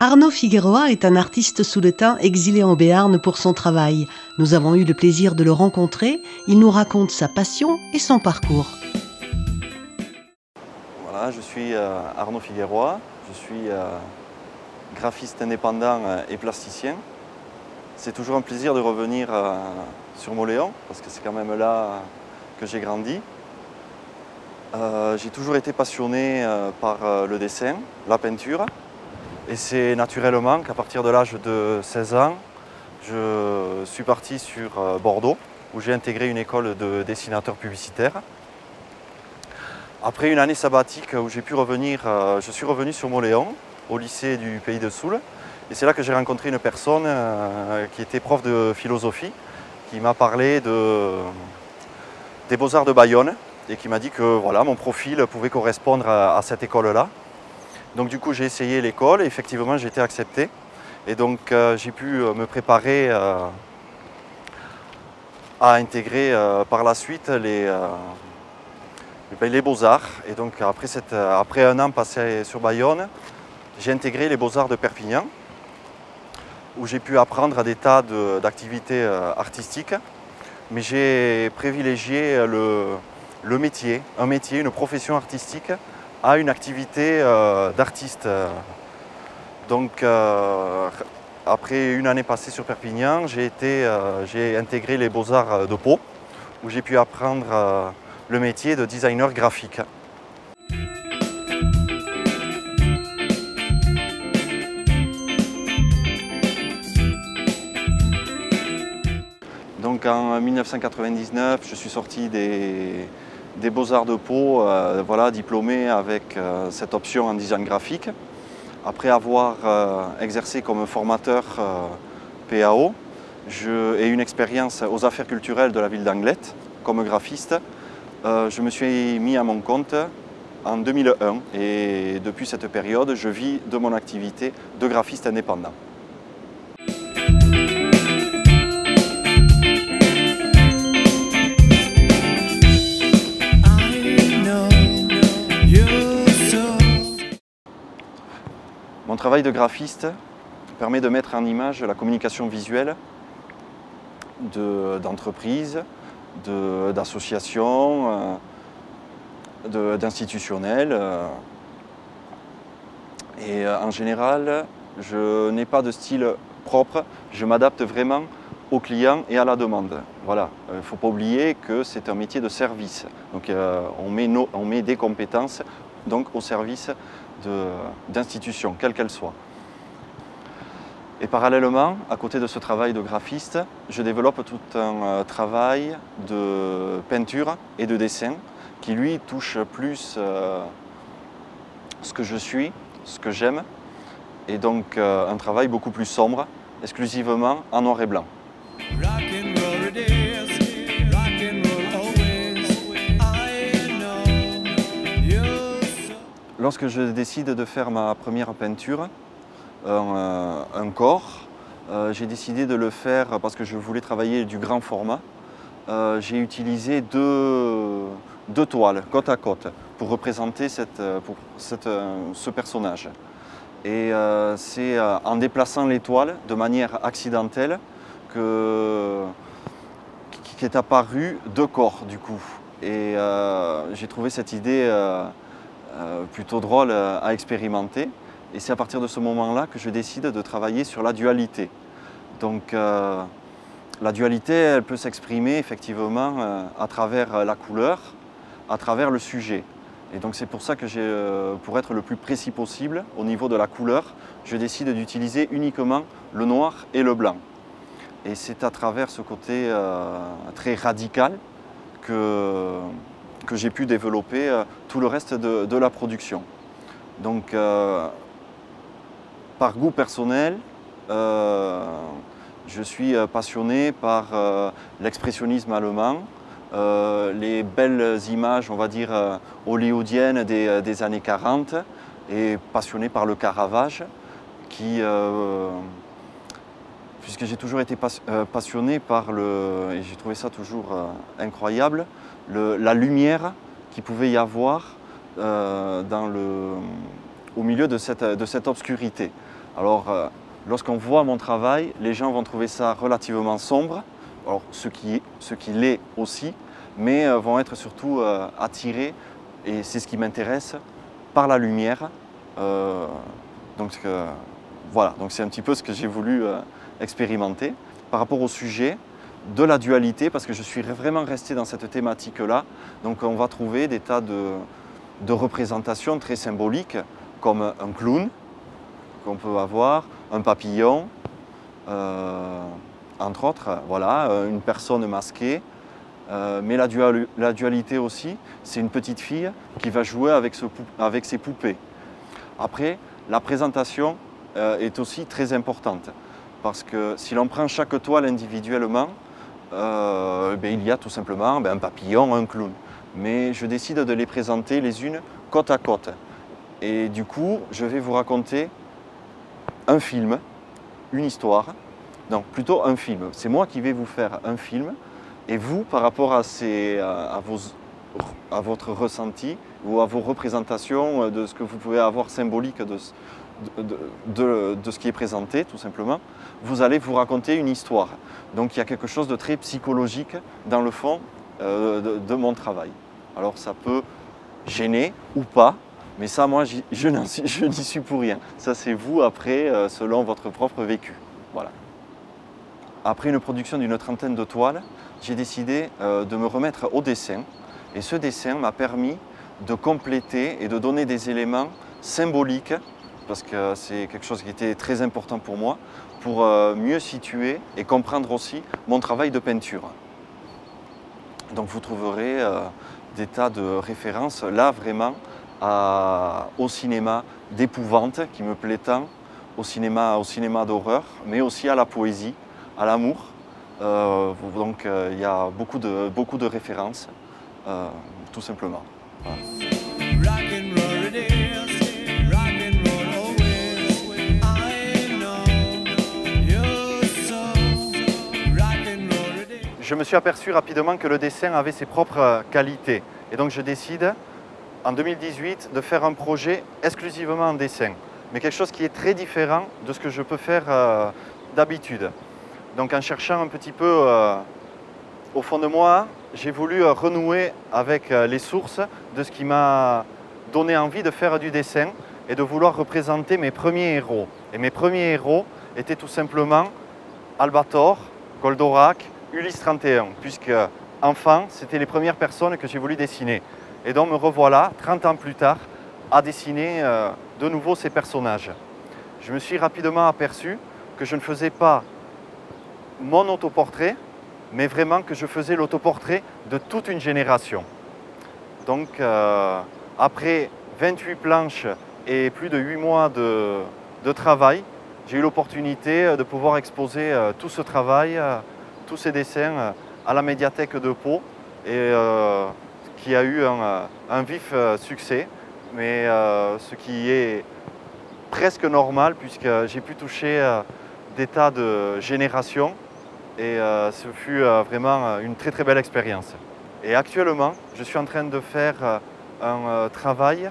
Arnaud Figueroa est un artiste souletain exilé en Béarn pour son travail. Nous avons eu le plaisir de le rencontrer. Il nous raconte sa passion et son parcours. Voilà, je suis Arnaud Figueroa, je suis graphiste indépendant et plasticien. C'est toujours un plaisir de revenir sur Mauléon parce que c'est quand même là que j'ai grandi. J'ai toujours été passionné par le dessin, la peinture. Et c'est naturellement qu'à partir de l'âge de 16 ans, je suis parti sur Bordeaux, où j'ai intégré une école de dessinateur publicitaire. Après une année sabbatique où j'ai pu revenir, je suis revenu sur Mauléon, au lycée du Pays de Soule. Et c'est là que j'ai rencontré une personne qui était prof de philosophie, qui m'a parlé des Beaux-Arts de Bayonne et qui m'a dit que voilà, mon profil pouvait correspondre à cette école-là. Donc du coup j'ai essayé l'école et effectivement j'ai été accepté. Et donc j'ai pu me préparer à intégrer par la suite les Beaux-Arts. Et donc après un an passé sur Bayonne, j'ai intégré les Beaux-Arts de Perpignan, où j'ai pu apprendre des tas d'activités artistiques. Mais j'ai privilégié le métier, une profession artistique, à une activité d'artiste. Donc après une année passée sur Perpignan, j'ai intégré les Beaux-Arts de Pau, où j'ai pu apprendre le métier de designer graphique. Donc en 1999, je suis sorti des Beaux-Arts de Pau, voilà, diplômé avec cette option en design graphique. Après avoir exercé comme formateur PAO et une expérience aux affaires culturelles de la ville d'Anglet comme graphiste, je me suis mis à mon compte en 2001 et depuis cette période, je vis de mon activité de graphiste indépendant. Mon travail de graphiste permet de mettre en image la communication visuelle d'entreprises, d'associations, d'institutionnels. Et en général, je n'ai pas de style propre, je m'adapte vraiment aux clients et à la demande. Voilà, il ne faut pas oublier que c'est un métier de service. Donc on met des compétences donc, au service d'institutions, quelles qu'elles soient. Et parallèlement, à côté de ce travail de graphiste, je développe tout un travail de peinture et de dessin qui lui touche plus ce que je suis, ce que j'aime, et donc un travail beaucoup plus sombre, exclusivement en noir et blanc. Lorsque je décide de faire ma première peinture, un corps, j'ai décidé de le faire parce que je voulais travailler du grand format. J'ai utilisé deux toiles côte à côte pour représenter ce personnage. Et c'est en déplaçant les toiles de manière accidentelle qu'est apparu deux corps du coup. Et j'ai trouvé cette idée plutôt drôle à expérimenter. Et c'est à partir de ce moment-là que je décide de travailler sur la dualité. Donc la dualité, elle peut s'exprimer effectivement à travers la couleur, à travers le sujet. Et donc c'est pour ça que pour être le plus précis possible au niveau de la couleur, je décide d'utiliser uniquement le noir et le blanc. Et c'est à travers ce côté très radical que j'ai pu développer tout le reste de la production. Donc, par goût personnel, je suis passionné par l'expressionnisme allemand, les belles images, on va dire, hollywoodiennes des années 40, et passionné par le Caravage, puisque j'ai toujours été passionné par et j'ai trouvé ça toujours incroyable, la lumière qu'il pouvait y avoir au milieu de cette obscurité. Alors, lorsqu'on voit mon travail, les gens vont trouver ça relativement sombre, alors ce qui l'est aussi, mais vont être surtout attirés, et c'est ce qui m'intéresse, par la lumière. Voilà, donc c'est un petit peu ce que j'ai voulu expérimenter. Par rapport au sujet de la dualité, parce que je suis vraiment resté dans cette thématique-là, donc on va trouver des tas de représentations très symboliques, comme un clown qu'on peut avoir, un papillon, entre autres, voilà, une personne masquée. Mais la dualité aussi, c'est une petite fille qui va jouer avec ses poupées. Après, la présentation est aussi très importante, parce que si l'on prend chaque toile individuellement, il y a tout simplement un papillon, un clown. Mais je décide de les présenter les unes côte à côte. Et du coup, je vais vous raconter un film, une histoire. Non, plutôt un film. C'est moi qui vais vous faire un film. Et vous, par rapport à votre ressenti ou à vos représentations de ce que vous pouvez avoir symbolique de ce qui est présenté, tout simplement, vous allez vous raconter une histoire. Donc il y a quelque chose de très psychologique dans le fond de mon travail. Alors ça peut gêner ou pas, mais ça, moi, je n'y suis pour rien. Ça, c'est vous après, selon votre propre vécu. Voilà. Après une production d'une trentaine de toiles, j'ai décidé de me remettre au dessin. Et ce dessin m'a permis de compléter et de donner des éléments symboliques, parce que c'est quelque chose qui était très important pour moi, pour mieux situer et comprendre aussi mon travail de peinture. Donc vous trouverez des tas de références, là vraiment, au cinéma d'épouvante qui me plaît tant, au cinéma d'horreur, mais aussi à la poésie, à l'amour. Donc il y a beaucoup de références, tout simplement. Voilà. Je me suis aperçu rapidement que le dessin avait ses propres qualités. Et donc je décide, en 2018, de faire un projet exclusivement en dessin. Mais quelque chose qui est très différent de ce que je peux faire d'habitude. Donc en cherchant un petit peu au fond de moi, j'ai voulu renouer avec les sources de ce qui m'a donné envie de faire du dessin et de vouloir représenter mes premiers héros. Et mes premiers héros étaient tout simplement Albator, Goldorak, Ulysse 31, puisque enfant, c'était les premières personnes que j'ai voulu dessiner. Et donc me revoilà, 30 ans plus tard, à dessiner de nouveau ces personnages. Je me suis rapidement aperçu que je ne faisais pas mon autoportrait, mais vraiment que je faisais l'autoportrait de toute une génération. Donc après 28 planches et plus de 8 mois de travail, j'ai eu l'opportunité de pouvoir exposer tout ce travail, tous ces dessins à la médiathèque de Pau, et qui a eu un vif succès, mais ce qui est presque normal puisque j'ai pu toucher des tas de générations, et ce fut vraiment une très très belle expérience. Et actuellement, je suis en train de faire un travail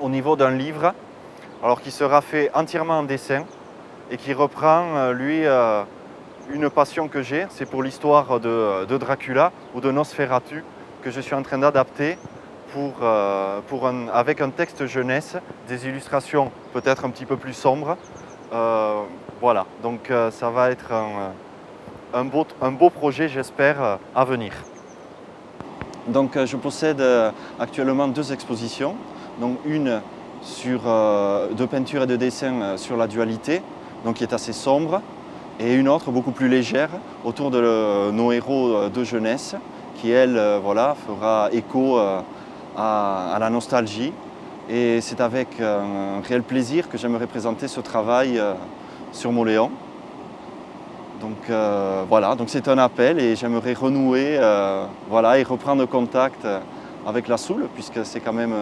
au niveau d'un livre, alors qui sera fait entièrement en dessin et qui reprend, lui, une passion que j'ai, c'est pour l'histoire de Dracula ou de Nosferatu, que je suis en train d'adapter avec un texte jeunesse, des illustrations peut-être un petit peu plus sombres. Voilà, donc ça va être un beau projet, j'espère, à venir. Donc je possède actuellement 2 expositions, donc une de peinture et de dessin sur la dualité, donc qui est assez sombre, et une autre beaucoup plus légère autour de nos héros de jeunesse, qui elle voilà, fera écho à la nostalgie. Et c'est avec un réel plaisir que j'aimerais présenter ce travail sur Mauléon. Donc voilà, donc c'est un appel et j'aimerais renouer voilà, et reprendre contact avec la Soule, puisque c'est quand même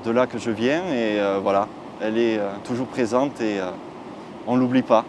de là que je viens, et voilà, elle est toujours présente et on ne l'oublie pas.